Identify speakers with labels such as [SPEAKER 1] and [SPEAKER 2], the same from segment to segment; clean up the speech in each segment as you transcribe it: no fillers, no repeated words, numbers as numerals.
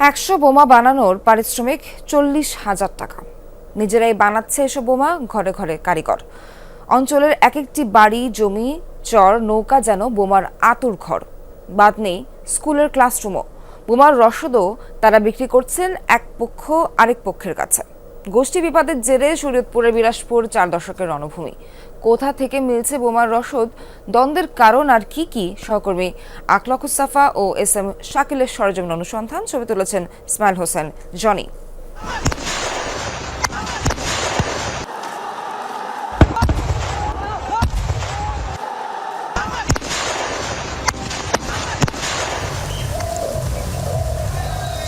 [SPEAKER 1] 100 বোমা বানানোর পারিশ্রমিক 40,000 টাকা। নিজেরাই বানাচ্ছে এসব বোমা, ঘরে ঘরে কারিগর। অঞ্চলের এক একটি বাড়ি, জমি, চর, নৌকা যেন বোমার আতুর ঘর। বাদ নেই স্কুলের ক্লাসরুমও। বোমার রসদও তারা বিক্রি করছেন এক পক্ষ আরেক পক্ষের কাছে। গোষ্ঠী বিবাদের জেরে শরীয়তপুরের বিলাসপুর 4 দশকের রণভূমি। কোথা থেকে মিলছে বোমার রসদ, দ্বন্দ্বের কারণ আর কি সহকর্মী আকলাক সাফা ও এস এম শাকিলের সরজমিন অনুসন্ধান। ছবি তুলেছেন ইসমাইল হোসেন জনি।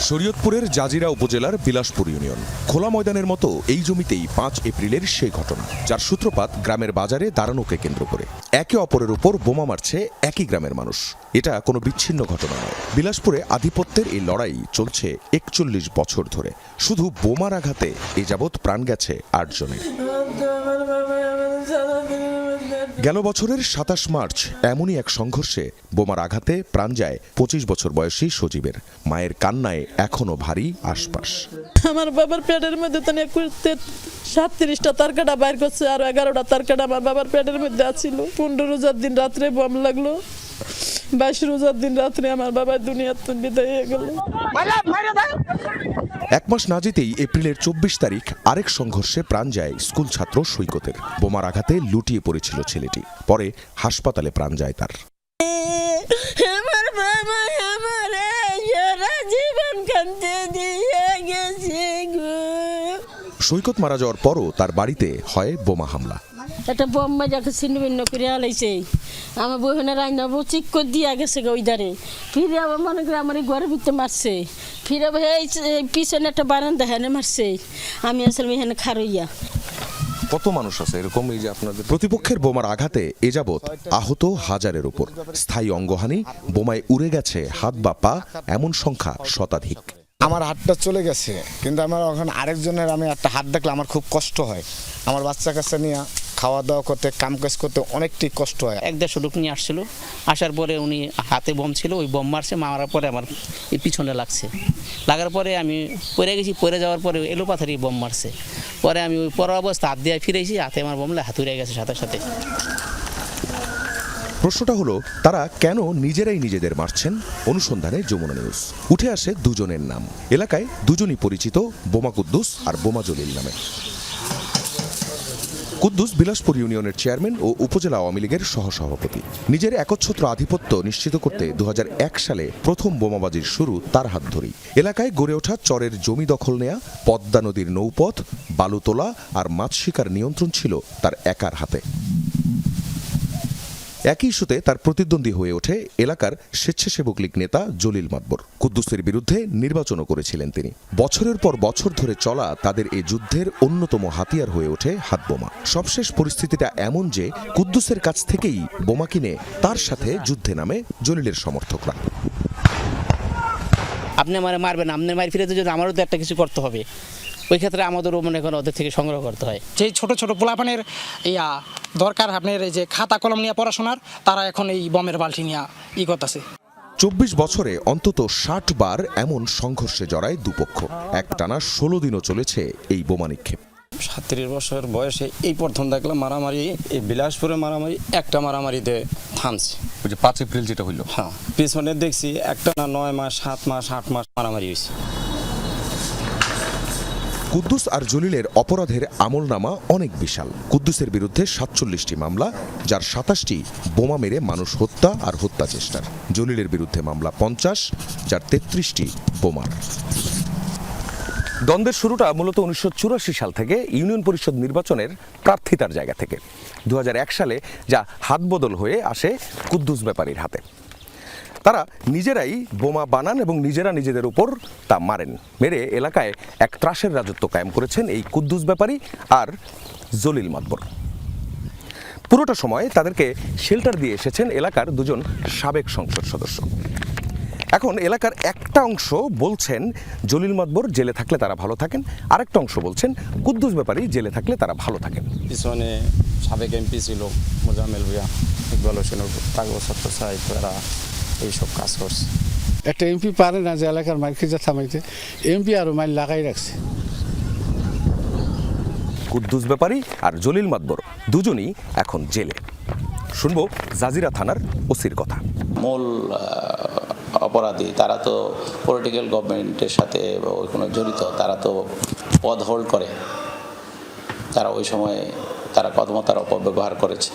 [SPEAKER 2] শরীয়তপুরের জাজিরা উপজেলার বিলাসপুর ইউনিয়ন। খোলা ময়দানের মতো এই জমিতেই 5 এপ্রিলের সেই ঘটনা, যার সূত্রপাত গ্রামের বাজারে দাঁড়ানোকে কেন্দ্র করে। একে অপরের উপর বোমা মারছে একই গ্রামের মানুষ। এটা কোনো বিচ্ছিন্ন ঘটনা নয়। বিলাসপুরে আধিপত্যের এই লড়াই চলছে 41 বছর ধরে। শুধু বোমার আঘাতে এ যাবৎ প্রাণ গেছে 8 জনের। গেল বছরের 27 মার্চ এমনই এক সংঘর্ষে বোমার আঘাতে প্রাণ যায় 25 বছর বয়সী সজীবের। মায়ের কান্নায় এখনো ভারী আশপাশ।
[SPEAKER 3] আমার বাবার পেটের মধ্যে তো 37টা তারকাটা বাইর করছে, আর 11টা তারকাটা আমার বাবার পেটের মধ্যে আছিল। 15 রোজার দিন রাত্রে বম লাগলো, 22 রোজার দিন রাত্রে আমার বাবার দুনিয়ার বিদায় হয়ে গেল।
[SPEAKER 2] 1 মাস না যেতেই এপ্রিলের 24 তারিখ আরেক সংঘর্ষে প্রাণ যায় স্কুল ছাত্র সৈকতের। বোমার আঘাতে লুটিয়ে পড়েছিল ছেলেটি, পরে হাসপাতালে প্রাণ যায় তার।
[SPEAKER 3] আমার বাবা আমার সারা জীবন কাঁদতে দিয়ে গেছে গো।
[SPEAKER 2] সৈকত মারা যাওয়ার পরও তার বাড়িতে হয় বোমা হামলা।
[SPEAKER 3] একটা বোম্বা যাকে ছিন্ন ভিন্ন করে আলাইছে। আমার বহিনের আইনা চিক করে দিয়ে গেছে ওই ধারে, ফিরে আবার মনে করে আমার ঘরের ভিতরে মারছে, ফিরে এই পিছনে একটা বারান্দা হেনে মারছে। আমি আসলে এখানে খারইয়া।
[SPEAKER 2] কত মানুষ আছে এরকম এই যে আপনাদের? প্রতিপক্ষের বোমার আঘাতে এ যাবৎ আহত হাজারের উপর। স্থায়ী অঙ্গহানি, বোমায় উড়ে গেছে হাত বা পা, এমন সংখ্যা শতাধিক।
[SPEAKER 4] আমার হাতটা চলে গেছে, কিন্তু আমার ওখানে আরেকজনের আমি একটা হাত দেখলে আমার খুব কষ্ট হয়। আমার বাচ্চা কাচ্চা নিয়ে খাওয়া দাওয়া করতে, কাম কাজ করতে অনেকটাই কষ্ট হয়।
[SPEAKER 5] 1-1.5 লোক নিয়ে আসছিল, আসার পরে উনি হাতে বম ছিল, ওই বম মারছে, মারার পরে আমার এই পিছনে লাগছে। লাগার পরে আমি পড়ে গেছি, পড়ে যাওয়ার পরে এলোপাথারি বম মারছে। পরে আমি ওই পর অবস্থা হাত দিয়ে ফিরেছি, হাতে আমার বমলে হাত উড়ে গেছে সাথে সাথে।
[SPEAKER 2] প্রশ্নটা হলো, তারা কেন নিজেরাই নিজেদের মারছেন? অনুসন্ধানে যমুনা নিউজ উঠে আসে দুজনের নাম। এলাকায় দুজনই পরিচিত, বোমা কুদ্দুস আর বোমা জলিল নামে। কুদ্দুস বিলাসপুর ইউনিয়নের চেয়ারম্যান ও উপজেলা আওয়ামী লীগের সহসভাপতি। নিজের একচ্ছত্র আধিপত্য নিশ্চিত করতে 2001 সালে প্রথম বোমাবাজির শুরু তার হাত ধরেই। এলাকায় গড়ে ওঠা চরের জমি দখল নেয়া, পদ্মা নদীর নৌপথ, বালু তোলা আর মাছ শিকার নিয়ন্ত্রণ ছিল তার একার হাতে। একই ইস্যুতে তার প্রতিদ্বন্দ্বী হয়ে ওঠে এলাকার স্বেচ্ছাসেবক লীগ নেতা জলিল মাতবর। কুদ্দুসের বিরুদ্ধে নির্বাচনও করেছিলেন তিনি। বছরের পর বছর ধরে চলা তাদের এই যুদ্ধের অন্যতম হাতিয়ার হয়ে ওঠে হাতবোমা। সবশেষ পরিস্থিতিটা এমন যে কুদ্দুসের কাছ থেকেই বোমা কিনে তার সাথে যুদ্ধে নামে জলিলের সমর্থকরা।
[SPEAKER 5] আপনি আমার মারবেন, আপনি মারি ফিরে যদি আমারও তো একটা কিছু করতে হবে। ওই ক্ষেত্রে আমাদেরও মনে করেন ওদের থেকে সংগ্রহ করতে হয়।
[SPEAKER 6] যেই ছোট ছোট পোলাপানের দরকার আপনার এই যে খাতা কলম নিয়ে পড়াশোনার, তারা এখন এই বমের বালতি নিয়ে করতেছে।
[SPEAKER 2] 24 বছরে অন্তত 60 বার এমন সংঘর্ষে জড়ায় দুপক্ষ। একটানা 16 দিনও চলেছে এই বোমা নিক্ষেপ।
[SPEAKER 7] 37 বছর বয়সে এই প্রথম দেখলাম মারামারি, এই বিলাসপুরে মারামারি একটা মারামারিতে থামছে।
[SPEAKER 2] ওই যে 5 এপ্রিল যেটা হইল,
[SPEAKER 7] হ্যাঁ, পিছনে দেখছি একটা না 9 মাস 7 মাস 8 মাস মারামারি হয়েছে।
[SPEAKER 2] কুদ্দুস আর জলিলের অপরাধের আমলনামা অনেক বিশাল। কুদ্দুসের বিরুদ্ধে 47টি মামলা, যার 27টি বোমা মেরে মানুষ হত্যা আর হত্যা চেষ্টার। জলিলের বিরুদ্ধে মামলা 50, যার 33টি বোমার। দ্বন্দ্বের শুরুটা মূলত 1984 সাল থেকে ইউনিয়ন পরিষদ নির্বাচনের প্রার্থিতার জায়গা থেকে। 2001 সালে যা হাতবদল হয়ে আসে কুদ্দুস ব্যাপারীর হাতে। তারা নিজেরাই বোমা বানান এবং নিজেরা নিজেদের উপর তা মারেন। মেরে এলাকায় এক ত্রাসের রাজত্ব কায়েম করেছেন এই কুদ্দুস ব্যাপারী আর জলিল মাতবর। পুরোটা সময় তাদেরকে শেল্টার দিয়ে এসেছেন এলাকার দুজন সাবেক সংসদ সদস্য। এখন এলাকার একটা অংশ বলছেন জলিল মাতবর জেলে থাকলে তারা ভালো থাকেন, আরেকটা অংশ বলছেন কুদ্দুস ব্যাপারী জেলে থাকলে তারা ভালো থাকেন।
[SPEAKER 7] পিছনে সাবেক এমপি ছিল মোজাম্মেল ভূঁইয়া, ইকবাল হোসেনের কাগজপত্র চাই, তারা এইসব কাজ করছে।
[SPEAKER 8] একটা এমপি পারে না যে এলাকার মাইল খেজা থামাইতে, এমপি আরও মাইল লাগাই রাখছে।
[SPEAKER 2] কুদ্দুস ব্যাপারী আর জলিল মাতবর দুজনই এখন জেলে। শুনবো জাজিরা থানার ওসির কথা।
[SPEAKER 9] মূল অপরাধী তারা তো পলিটিক্যাল গভর্নমেন্টের সাথে কোনো জড়িত, তারা তো পদ হোল্ড করে, তারা ওই সময়ে তারা কর্মতার অপব্যবহার করেছে।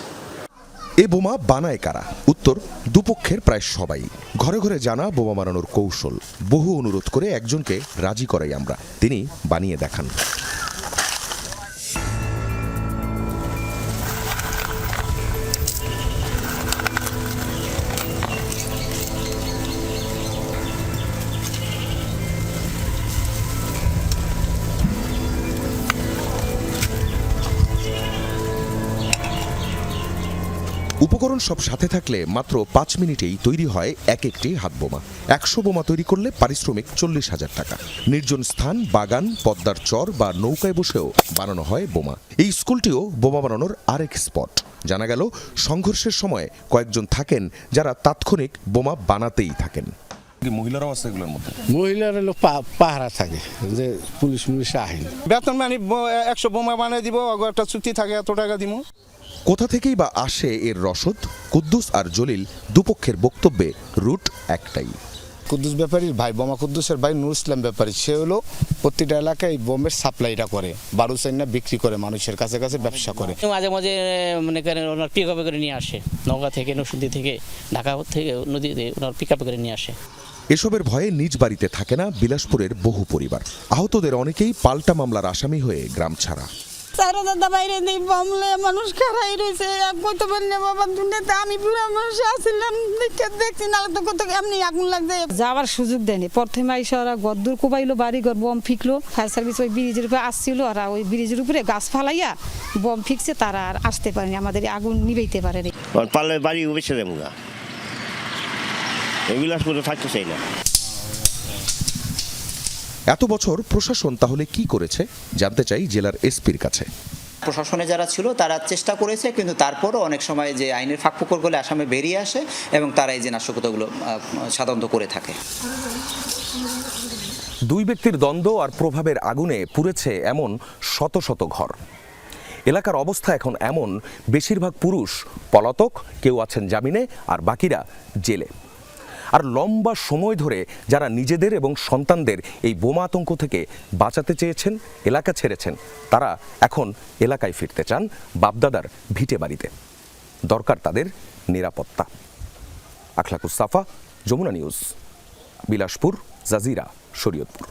[SPEAKER 2] এ বোমা বানায় কারা? উত্তর, দুপক্ষের প্রায় সবাই। ঘরে ঘরে জানা বোমা বানানোর কৌশল। বহু অনুরোধ করে একজনকে রাজি করাই আমরা, তিনি বানিয়ে দেখান। উপকরণ সব সাথে থাকলে মাত্র 5 মিনিটেই তৈরি হয় এক একটি হাত বোমা। 100 বোমা তৈরি করলে পারিশ্রমিক 40,000 টাকা। নির্জন স্থান, বাগান, পদ্মার চর বা নৌকায় বসেও বানানো হয় বোমা। এই স্কুলটিও বোমা বানানোর আরেক স্পট। জানা গেল, সংঘর্ষের সময় কয়েকজন থাকেন যারা তাৎক্ষণিক বোমা বানাতেই থাকেন। মহিলারাও আছে এগুলোর মধ্যে?
[SPEAKER 8] মহিলার হলো পাহারা থাকে, যে পুলিশ আহেন।
[SPEAKER 7] বেতন মানে 100 বোমা বানিয়ে দিব, একটা চুক্তি থাকে, এত টাকা দিব।
[SPEAKER 2] কোথা থেকেই বা আসে এর রসদ? কুদ্দুস আর জলিল দুপক্ষের বক্তব্যে রুট একটাই।
[SPEAKER 4] কুদ্দুস ব্যাপারীর ভাই, বোমা কুদ্দুসের ভাই নুর ইসলাম ব্যাপারী, সে হলো প্রতিটা এলাকায় বোমের সাপ্লাইটা করে, বারু চাইনা বিক্রি করে, মানুষের কাছে কাছে ব্যবসা করে।
[SPEAKER 5] মাঝে মাঝে মনে করেন ওনার পিক আপে করে নিয়ে আসে, নৌকা থেকে, নরসিংদী থেকে, ঢাকা থেকে, নদীতে ওনার পিক আপে করে নিয়ে আসে।
[SPEAKER 2] এসবের ভয়ে নিজ বাড়িতে থাকে না বিলাসপুরের বহু পরিবার। আহতদের অনেকেই পাল্টা মামলার আসামি হয়ে গ্রাম ছাড়া।
[SPEAKER 3] সারা দাদা বাইরে নেই, বমলে মানুষ খারাই রয়েছে, কইতে পারি বাবা দুনিয়াতে আমি পুরো মানুষ আসছিলাম, দেখছি না তো কত এমনি আগুন লাগছে।
[SPEAKER 10] যাওয়ার সুযোগ দেয়নি। প্রথমে আইসা ওরা গদ্দুর কোবাইলো, বাড়ি ঘর বম ফিকলো। ফায়ার সার্ভিস ওই ব্রিজের উপরে আসছিল, ওরা ওই ব্রিজের উপরে গাছ ফালাইয়া বম ফিকছে, তারা আর আসতে পারেনি, আমাদের আগুন নিবাইতে পারেনি।
[SPEAKER 11] পারলে বাড়ি বেছে দেবো না, এগুলো থাকতে চাই না।
[SPEAKER 2] এত বছর প্রশাসন তাহলে কি করেছে জানতে চাই জেলার এসপির কাছে।
[SPEAKER 12] প্রশাসনে যারা ছিল তারা চেষ্টা করেছে, কিন্তু তারপরও অনেক সময় যে আইনের ফাঁকফোকরগুলো আসামে বেরিয়ে আসে এবং তারা এই যে নাশকতাগুলো সাধারণত করে থাকে।
[SPEAKER 2] দুই ব্যক্তির দ্বন্দ্ব আর প্রভাবের আগুনে পুড়েছে এমন শত শত ঘর। এলাকার অবস্থা এখন এমন, বেশিরভাগ পুরুষ পলাতক, কেউ আছেন জামিনে আর বাকিরা জেলে। আর লম্বা সময় ধরে যারা নিজেদের এবং সন্তানদের এই বোমা আতঙ্ক থেকে বাঁচাতে চেয়েছেন, এলাকা ছেড়েছেন, তারা এখন এলাকায় ফিরতে চান, বাপদাদার ভিটে বাড়িতে। দরকার তাদের নিরাপত্তা। আখলাকুস সাফা, যমুনা নিউজ, বিলাসপুর, জাজিরা, শরীয়তপুর।